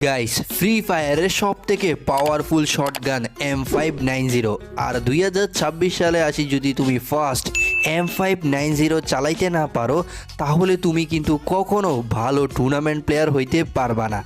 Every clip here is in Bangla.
গাইস, ফ্রি ফায়ারের সব থেকে পাওয়ারফুল শটগান M590 আর 2026 সালে আসি যদি তুমি ফার্স্ট M590 চালাইতে না পারো তাহলে তুমি কিন্তু কখনো ভালো টুর্নামেন্ট প্লেয়ার হইতে পারবা না।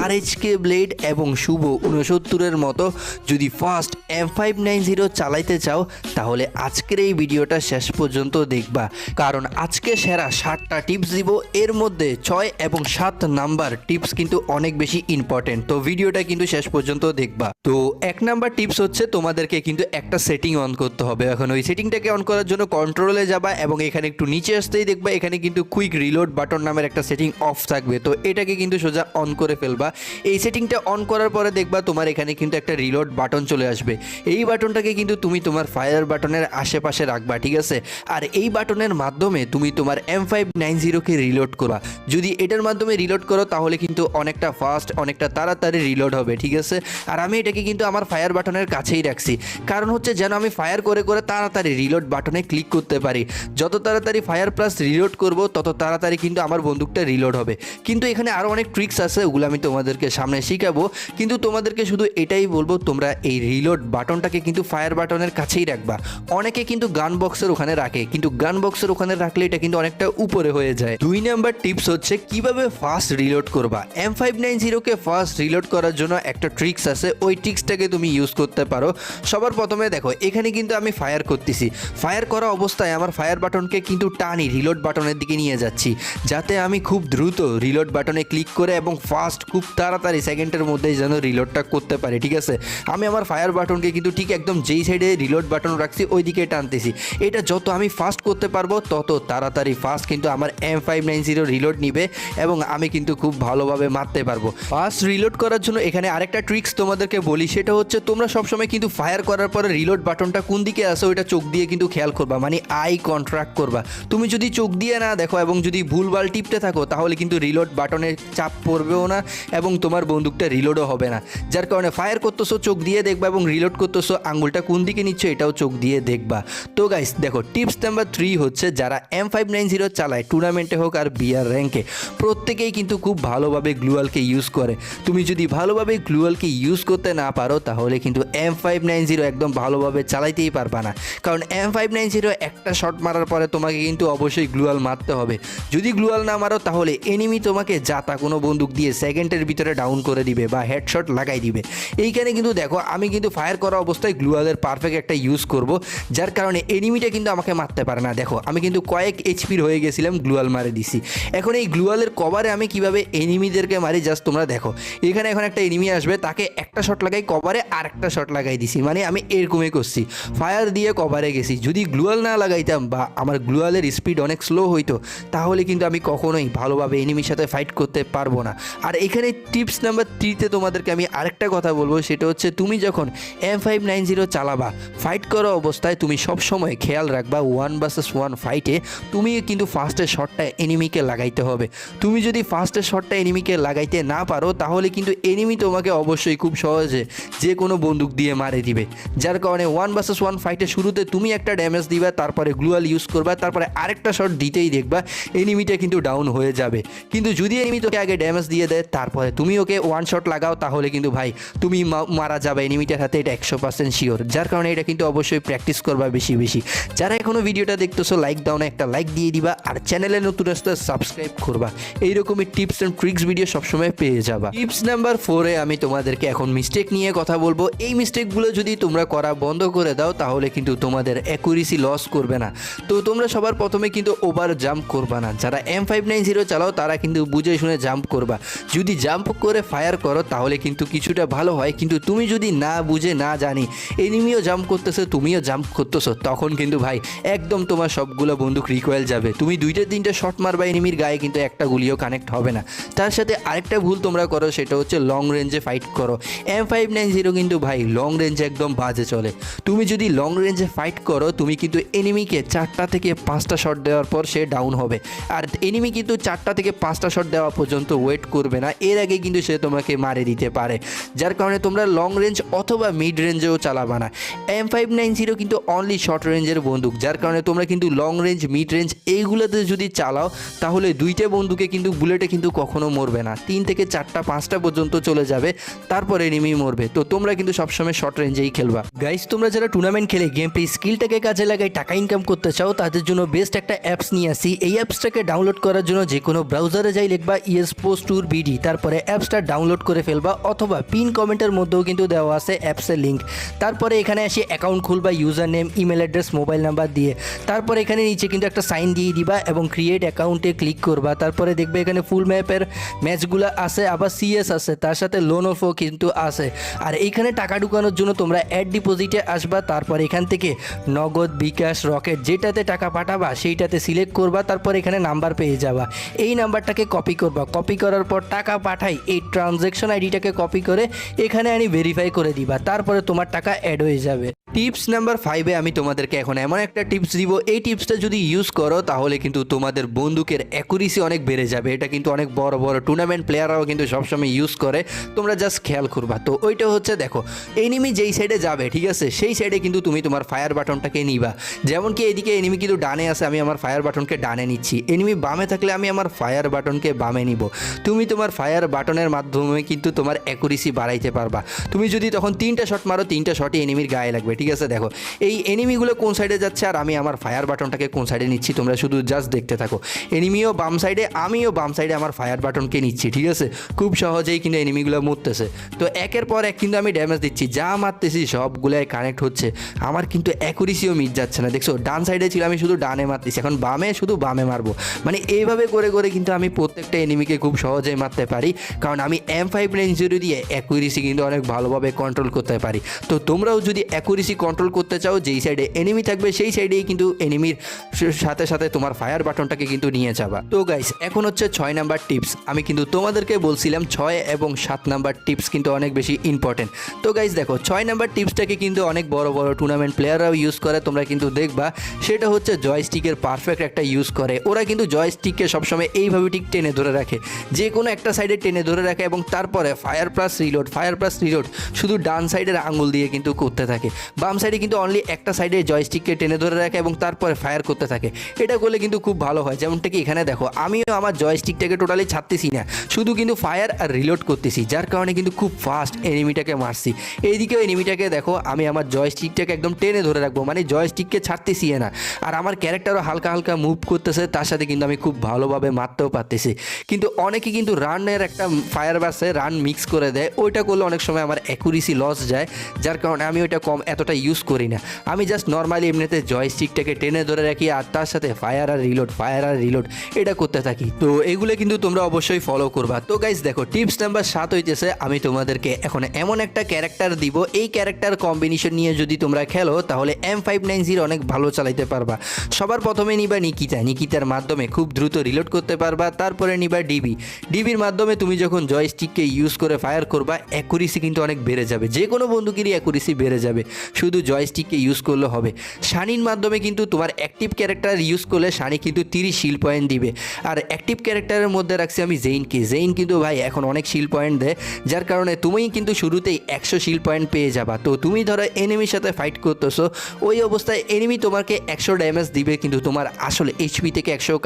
RHK ব্লেড এবং শুভ 69-এর মতো যদি ফার্স্ট M590 চালাইতে চাও তাহলে আজকের এই ভিডিওটা শেষ পর্যন্ত দেখবা, কারণ আজকে সেরা 7টা টিপস দিব। এর মধ্যে 6 এবং 7 নাম্বার টিপস কিন্তু অনেক বেশি ইম্পর্টেন্ট, তো ভিডিওটা কিন্তু শেষ পর্যন্ত দেখবা। তো 1 নাম্বার টিপস হচ্ছে তোমাদেরকে কিন্তু একটা সেটিং অন করতে হবে। এখন ওই সেটিংটাকে অন করার জন্য কন্ট্রোলে যাবা এবং এখানে একটু নিচে আসতেই দেখবা এখানে কিন্তু কুইক রিলোড বাটন নামের একটা সেটিং অফ থাকবে। তো এটাকে কিন্তু সোজা অন করে ফেলবা। এই সেটিংটা অন করার পরে দেখবা তোমার এখানে কিন্তু একটা রিলোড বাটন চলে আসবে। এই বাটনটাকে কিন্তু তুমি তোমার ফায়ার বাটনের আশেপাশে রাখবা, ঠিক আছে? আর এই বাটনের মাধ্যমে তুমি তোমার M590-কে রিলোড করবা। যদি এটার মাধ্যমে রিলোড করো তাহলে কিন্তু অনেকটা ফাস্ট, অনেকটা তাড়াতাড়ি রিলোড হবে, ঠিক আছে? আর আমি এটাকে কিন্তু আমার ফায়ার বাটনের কাছেই রাখছি, কারণ হচ্ছে যেন আমি ফায়ার করে করে তাড়াতাড়ি রিলোড বাটনে ক্লিক করতে পারি। যত তাড়াতাড়ি ফায়ার প্লাস রিলোড করব তত তাড়াতাড়ি কিন্তু আমার বন্দুকটা রিলোড হবে। কিন্তু এখানে আরও অনেক ট্রিক্স আছে, ওগুলো আমি তোমাদেরকে সামনে শিখাবো। কিন্তু তোমাদেরকে শুধু এটাই বলবো, তোমরা এই রিলোড বাটনটাকে কিন্তু ফায়ার বাটনের কাছেই রাখবা। অনেকে কিন্তু গান বক্সের ওখানে রাখে, কিন্তু গান বক্সের ওখানে রাখলে এটা কিন্তু অনেকটা উপরে হয়ে যায়। 2 নাম্বার টিপস হচ্ছে কিভাবে ফাস্ট রিলোড করবা। M590-কে ফাস্ট রিলোড করার জন্য একটা ট্রিক্স আছে, ওই ট্রিক্সটাকে তুমি ইউজ করতে পারো। সবার প্রথমে দেখো এখানে কিন্তু আমি ফায়ার করতেছি। ফায়ার করা অবস্থায় আমার ফায়ার বাটনকে কিন্তু টানি রিলোড বাটনের দিকে নিয়ে যাচ্ছি, যাতে আমি খুব দ্রুত রিলোড বাটনে ক্লিক করে এবং ফাস্ট খুব তাড়াতাড়ি সেকেন্ডের মধ্যেই যেন রিলোডটা করতে পারি, ঠিক আছে? আমি আমার ফায়ার বাটনকে কিন্তু ঠিক একদম যেই সাইডে রিলোড বাটন রাখছি ওই দিকে টানতেছি। এটা যত আমি ফাস্ট করতে পারবো তত তাড়াতাড়ি ফাস্ট কিন্তু আমার M590 রিলোড নিবে এবং আমি কিন্তু খুব ভালোভাবে মারতে পারবো। ফাস্ট রিলোড করার জন্য এখানে আরেকটা ট্রিক্স তোমাদেরকে বলি, সেটা হচ্ছে তোমরা সবসময় কিন্তু ফায়ার করার পরে রিলোড বাটনটা কোন দিকে আসে ওইটা চোখ দিয়ে কিন্তু খেয়াল করবা, মানে আই কন্ট্রাক্ট করবা। তুমি যদি চোখ দিয়ে না দেখো এবং যদি ভুলভাল টিপতে থাকো তাহলে কিন্তু রিলোড বাটনে চাপ পড়বেও না এবং তোমার বন্দুকটা রিলোডও হবে না। যার কারণে ফায়ার করতেছো চোখ দিয়ে দেখবা এবং রিলোড করতেছো আঙ্গুলটা কোন দিকে নিচ্ছ এটাও চোখ দিয়ে দেখবা। তো গাইস দেখো, টিপস নাম্বার 3 হচ্ছে যারা M590 চালায় টুর্নামেন্টে হোক আর বিআর র্যাঙ্কে, প্রত্যেকেই কিন্তু খুব ভালোভাবে গ্লুয়ালকে ইউজ করে। তুমি যদি ভালোভাবে গ্লুয়ালকে ইউজ করতে না পারো তাহলে কিন্তু M590 একদম ভালোভাবে চালাইতেই পারবা না, কারণ M590 একটা শট মারার পরে তোমাকে কিন্তু অবশ্যই গ্লুয়াল মারতে হবে। যদি গ্লুয়াল না মারো তাহলে এনিমি তোমাকে যাতা কোনো বন্দুক দিয়ে সেকেন্ডের ভিতরে ডাউন করে দিবে বা হেডশট লাগাই দিবে। এইখানে কিন্তু দেখো আমি কিন্তু ফায়ার করা অবস্থায় গ্লুয়ালের পারফেক্ট একটা ইউজ করব, যার কারণে এনিমিটা কিন্তু আমাকে মারতে পারে না। দেখো আমি কিন্তু কয়েক এইচপির হয়ে গেছিলাম, গ্লুয়াল মারে দিছি। এখন এই গ্লুয়ালের কভারে আমি কিভাবে এনিমিদেরকে মারি জাস্ট তোমরা দেখো। এখানে এখন একটা এনিমি আসবে, তাকে একটা শট লাগাই কভারে আর একটা শট লাগাই দিছি, মানে আমি এরকমই করছি, ফায়ার দিয়ে কভারে গেছি। যদি গ্লুয়াল না লাগাইতাম বা আমার গ্লুয়ালের স্পিড অনেক স্লো হইতো তাহলে কিন্তু আমি কখনোই ভালোভাবে এনিমির সাথে ফাইট করতে পারবো না। আর এখানে টিপস নাম্বার 3-তে তোমাদেরকে আমি আরেকটা কথা বলবো, সেটা হচ্ছে তুমি যখন M590 চালাবা ফাইট করা অবস্থায় তুমি সবসময় খেয়াল রাখবা 1 vs 1 ফাইটে তুমি কিন্তু ফার্স্টের শটটা এনিমিকে লাগাইতে হবে। তুমি যদি ফার্স্টের শটটা এনিমিকে লাগাইতে না পারো তাহলে কিন্তু এনিমি তোমাকে অবশ্যই খুব সহজে যে কোনো বন্দুক দিয়ে মারে দিবে। যার কারণে 1 vs 1 ফাইটের শুরুতে তুমি একটা ড্যামেজ দিবা, তারপরে গ্লুয়াল ইউজ করবা, তারপরে আরেকটা শট দিতেই দেখবা এনিমিটা কিন্তু ডাউন হয়ে যাবে। কিন্তু যদি এনিমি তোকে আগে ড্যামেজ দিয়ে দেয় তারপরে তুমি ওকে ওয়ান শট লাগাও তাহলে কিন্তু ভাই তুমি মারা যাবে এনিমিটার হাতে, এটা 100% শিওর। যার কারণে এটা কিন্তু অবশ্যই প্র্যাকটিস করবা বেশি বেশি। যারা এখনো ভিডিওটা দেখতেছো লাইক দাও না, একটা লাইক দিয়ে দিবা, আর চ্যানেলে নতুন আসলে সাবস্ক্রাইব করবা। এইরকমই টিপস অ্যান্ড ট্রিক্স ভিডিও সবসময় পেয়ে যাবা। টিপস নাম্বার 4-এ আমি তোমাদেরকে এখন মিস্টেক নিয়ে কথা বলবো। এই মিস্টেকগুলো যদি তোমরা করা বন্ধ করে দাও তাহলে কিন্তু তোমাদের অ্যাকুরেসি লস করবে না। তো তোমরা সবার প্রথমে কিন্তু ওভার জাম্প করবা না। যারা M590 চালাও তারা কিন্তু বুঝে শুনে জাম্প করবা। যদি জাম্প করে ফায়ার করো তাহলে কিন্তু কিছুটা ভালো হয়, কিন্তু তুমি যদি না বুঝে না জানি এনিমিও জাম্প করতেছে তুমিও জাম্প করতেছো তখন কিন্তু ভাই একদম তোমার সবগুলো বন্দুক রিকয়েল যাবে। তুমি 2-3 শট মারবা এনিমির গায়ে কিন্তু একটা গুলিও কানেক্ট হবে না। তার সাথে আরেকটা ভুল তোমরা করো, সেটা হচ্ছে লং রেঞ্জে ফাইট করো। M590 কিন্তু ভাই লং রেঞ্জে একদম বাজে চলে। তুমি যদি লং রেঞ্জে ফাইট করো তুমি কিন্তু এনিমিকে 4টা থেকে 5টা শট দেওয়ার পর সে ডাউন হবে। আর এনিমি কিন্তু 4টা থেকে 5টা শট দেওয়া পর্যন্ত ওয়েট করবে না, এর আগে কিন্তু সে তোমাকে মারে দিতে পারে, যার কারণে তোমরা লং রেঞ্জ অথবা মিড রেঞ্জেও চালাবা না। M590 কিন্তু অনলি শর্ট রেঞ্জের বন্দুক, যার কারণে তোমরা কিন্তু লং রেঞ্জ মিড রেঞ্জ এইগুলোতে যদি চালাও তাহলে দুইটা বন্দুকে কিন্তু বুলেটে কিন্তু কখনো মরবে না, 3 থেকে 4টা 5টা পর্যন্ত চলে যাবে, তারপরে এনিমি মরবে। তো তোমরা কিন্তু সবসময় শর্ট রেঞ্জেই খেলবা। গাইস, তোমরা যারা টুর্নামেন্ট খেলে গেম প্লে স্কিলটাকে কাজে লাগাই টাকা ইনকাম করতে চাও, তাদের জন্য বেস্ট একটা অ্যাপস নিয়ে আসি। এই অ্যাপসটাকে ডাউনলোড করার জন্য যে কোনো ব্রাউজারে যাই লিখবা eSports Tour BD, তারপরে অ্যাপসটা ডাউনলোড করে ফেলবা, অথবা পিন কমেন্টের মধ্যেও কিন্তু দেওয়া আছে অ্যাপসের লিঙ্ক। তারপরে এখানে এসে অ্যাকাউন্ট খুলবা user name, email address, mobile number দিয়ে। তারপরে এখানে নিচে কিন্তু একটা সাইন দিয়ে দিবা এবং ক্রিয়েট অ্যাকাউন্টে ক্লিক করবা। তারপরে দেখবে এখানে ফুল ম্যাপের ম্যাচগুলো আছে, আবার সিএস আছে, তার সাথে লোন অফও কিন্তু আছে। আর এইখানে টাকা ঢুকানোর জন্য তোমরা অ্যাড ডিপোজিটে আসবা, তারপর এখান থেকে নগদ, বিকাশ, রকেট যেটাতে টাকা পাঠাবা সেইটাতে সিলেক্ট করবা। তারপর এখানে নাম্বার পেয়ে যাবা, এই নাম্বারটাকে কপি করবা। কপি করার পর টাকা পাঠাই এই ট্রানজ্যাকশন আইডিটাকে কপি করে এখানে আনি ভেরিফাই করে দিবা, তারপরে তোমার টাকা অ্যাড হয়ে যাবে। টিপস নাম্বার 5-এ আমি তোমাদেরকে এখন এমন একটা টিপস দিব, এই টিপসটা যদি ইউজ করো তাহলে কিন্তু তোমাদের বন্দুকের অ্যাকুরেসি অনেক বেড়ে যাবে। এটা কিন্তু অনেক বড় বড় টুর্নামেন্ট প্লেয়াররাও কিন্তু সবসময় ইউজ করে, তোমরা জাস্ট খেয়াল করবা। তো ওইটা হচ্ছে, দেখো এনিমি যেই সাইডে যাবে, ঠিক আছে, সেই সাইডে কিন্তু তুমি তোমার ফায়ার বাটনটাকে নিবা। যেমন কি এদিকে এনিমি কিন্তু ডানে আছে, আমি আমার ফায়ার বাটনকে ডানে নিচ্ছি। এনিমি বামে থাকলে আমি আমার ফায়ার বাটনকে বামে নিব। তুমি তোমার ফায়ার বাটনের মাধ্যমে কিন্তু তোমার অ্যাকুরেসি বাড়াইতে পারবা। তুমি যদি তখন 3টা শট মারো, 3টা শটই এনিমির গায়ে লাগবে, ঠিক আছে। দেখো এই এনিমিগুলো কোন সাইডে যাচ্ছে আর আমি আমার ফায়ার বাটনটাকে কোন সাইডে নিচ্ছি, তোমরা শুধু জাস্ট দেখতে থাকো। এনিমিও বাম সাইডে, আমিও বাম সাইডে আমার ফায়ার বাটনকে নিচ্ছি, ঠিক আছে। খুব সহজেই কিন্তু এনিমিগুলো মরতেছে। তো একের পর এক কিন্তু আমি ড্যামেজ দিচ্ছি, যা মারতেছি সবগুলাই কানেক্ট হচ্ছে, আমার কিন্তু অ্যাকুরেসিও মিট যাচ্ছে না। দেখছো ডান সাইডে ছিল, আমি শুধু ডানে মারতেছি, এখন বামে শুধু বামে মারবো। মানে এইভাবে করে করে কিন্তু আমি প্রত্যেকটা এনিমিকে খুব সহজেই মারতে পারি, কারণ আমি M590 দিয়ে অ্যাকুরেসি কিন্তু অনেক ভালোভাবে কন্ট্রোল করতে পারি। তো তোমরাও যদি অ্যাকুরেসি কন্ট্রোল করতে চাও, যেই সাইডে এনিমি থাকবে সেই সাইডেই কিন্তু এনিমির সাথে সাথে তোমার ফায়ার বাটনটাকে কিন্তু নিয়ে যাবা। তো গাইস, এখন হচ্ছে 6 নাম্বার টিপস। আমি কিন্তু তোমাদেরকে বলছিলাম 6 এবং 7 নাম্বার টিপস কিন্তু অনেক বেশি ইম্পর্টেন্ট। তো গাইস দেখো, 6 নাম্বার টিপসটাকে কিন্তু অনেক বড় বড় টুর্নামেন্ট প্লেয়াররাও ইউজ করে, তোমরা কিন্তু দেখবা। সেটা হচ্ছে জয়স্টিকের পারফেক্ট একটা ইউজ করে। ওরা কিন্তু জয়স্টিককে সবসময় এইভাবে ঠিক টেনে ধরে রাখে, যে কোনো একটা সাইডে টেনে ধরে রাখে এবং তারপরে fire plus reload, fire plus reload শুধু ডান সাইডের আঙুল দিয়ে কিন্তু করতে থাকে। বাম সাইডে কিন্তু অনলি একটা সাইডে জয়স্টিককে টেনে ধরে রাখে এবং তারপরে ফায়ার করতে থাকে। এটা করলে কিন্তু খুব ভালো হয়। যেমনটা কি এখানে দেখো, আমিও আমার জয়স্টিকটাকে টোটালি ছাড়তেছি না, শুধু কিন্তু ফায়ার আর রিলোড করতেছি, যার কারণে কিন্তু খুব ফাস্ট এনিমিটাকে মারছি। এইদিকেও এনিমিটাকে দেখো, আমি আমার জয়স্টিকটাকে একদম টেনে ধরে রাখবো, মানে জয়স্টিককে ছাড়তেছি না। আর আমার ক্যারেক্টারও হালকা হালকা মুভ করতেছে, তার সাথে কিন্তু আমি খুব ভালোভাবে মারতেও পারতেছি। কিন্তু অনেকে কিন্তু রানের একটা ফায়ার বাসে রান মিক্স করে দেয়, ওইটা করলে অনেক সময় আমার অ্যাকুরেসি লস যায়, যার কারণে আমি ওইটা এতটা ইউজ করি না। আমি জাস্ট নর্মালি এমনিতে জয়স্টিকটাকে টেনে ধরে রাখি আর তার সাথে ফায়ার আর রিলোড এটা করতে থাকি। তো এগুলো কিন্তু তোমরা অবশ্যই ফলো করবা। তো গাইস দেখো, টিপস নাম্বার 7 হইতেছে, আমি তোমাদেরকে এখন এমন একটা ক্যারেক্টার দিব, এই ক্যারেক্টার কম্বিনেশন নিয়ে যদি তোমরা খেলো তাহলে M590 অনেক ভালো চালাইতে পারবা। সবার প্রথমে নিবা নিকিতার মাধ্যমে খুব দ্রুত রিলোড করতে পারবা। তারপরে নিবা ডিবির মাধ্যমে তুমি যখন জয়স্টিককে ইউজ করে ফায়ার করবা, অ্যাকুরেসি কিন্তু অনেক বেড়ে যাবে, যে কোনো বন্দুকেরই অ্যাকুরেসি বেড়ে যাবে, শুধু জয়স্টিককে ইউজ করলে হবে। শানির মাধ্যমে কিন্তু তোমার অ্যাক্টিভ ক্যারেক্টার ইউজ করলে শানি কিন্তু 30 শিল পয়েন্ট দিবে। আর অ্যাক্টিভ ক্যারেক্টারের মধ্যে রাখছি আমি জেইন কিন্তু ভাই এখন অনেক শিল পয়েন্ট দেয়, যার কারণে তুমি কিন্তু শুরুতেই 100 শিল পয়েন্ট পেয়ে যাবা। তো তুমি ধরো এনিমির সাথে ফাইট করতেছো, ওই অবস্থায় এনিমি তোমাকে 100 ড্যামেজ দিবে, কিন্তু তোমার আসলে এইচপি থেকে 100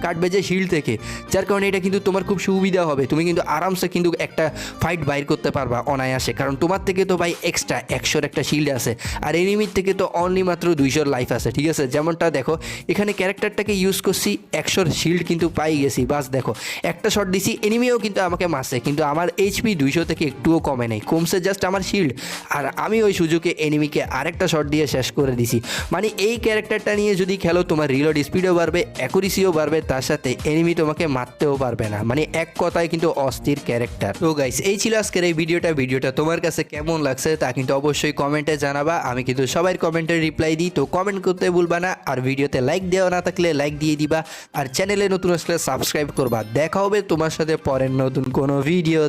কাটবে যে শিল্ড থেকে, যার কারণে এটা কিন্তু তোমার খুব সুবিধা হবে। তুমি কিন্তু আরামসে কিন্তু একটা ফাইট বাইর করতে পারবা অনায়াসে, কারণ তোমার থেকে তো ভাই এক্সট্রা 100 একটা শিল্ড আছে, আর এনিমির থেকে তো অনলি মাত্র 200 লাইফ আছে, ঠিক আছে। যেমনটা দেখো এখানে ক্যারেক্টারটাকে ইউজ করছি, 100 শিল্ড কিন্তু পাই গেছি, বাস দেখো একটা শট দিছি, এনিমিও কিন্তু আমাকে মারছে, কিন্তু আমার এইচপি 200 থেকে একটুও কমে নেই, কমছে জাস্ট আমার শিল্ড, আর আমি ওই সুযোগে এনিমিকে আরেকটা শট দিয়ে শেষ করে দিছি। মানে এই ক্যারেক্টারটা নিয়ে যদি খেলো, তোমার রিলোড স্পিডও বাড়বে, অ্যাকুরেসিও বাড়বে, তার সাথে এনিমি তোমাকে মারতেও পারবে না। মানে এক কথায় কিন্তু অস্থির ক্যারেক্টার। তো গাইস, এই ছিল আজকের এই ভিডিওটা তোমার কাছে কেমন লাগছে তা কিন্তু অবশ্যই কমেন্টে জানাবা। আমি কিন্তু সবার কমেন্টের রিপ্লাই দিই, তো কমেন্ট করতে ভুলবা না। আর ভিডিওতে লাইক দেওয়া না থাকলে লাইক দিয়ে দিবা, আর চ্যানেলে নতুন আসলে সাবস্ক্রাইব করবা। দেখা হবে তোমার সাথে পরের নতুন কোনো ভিডিও।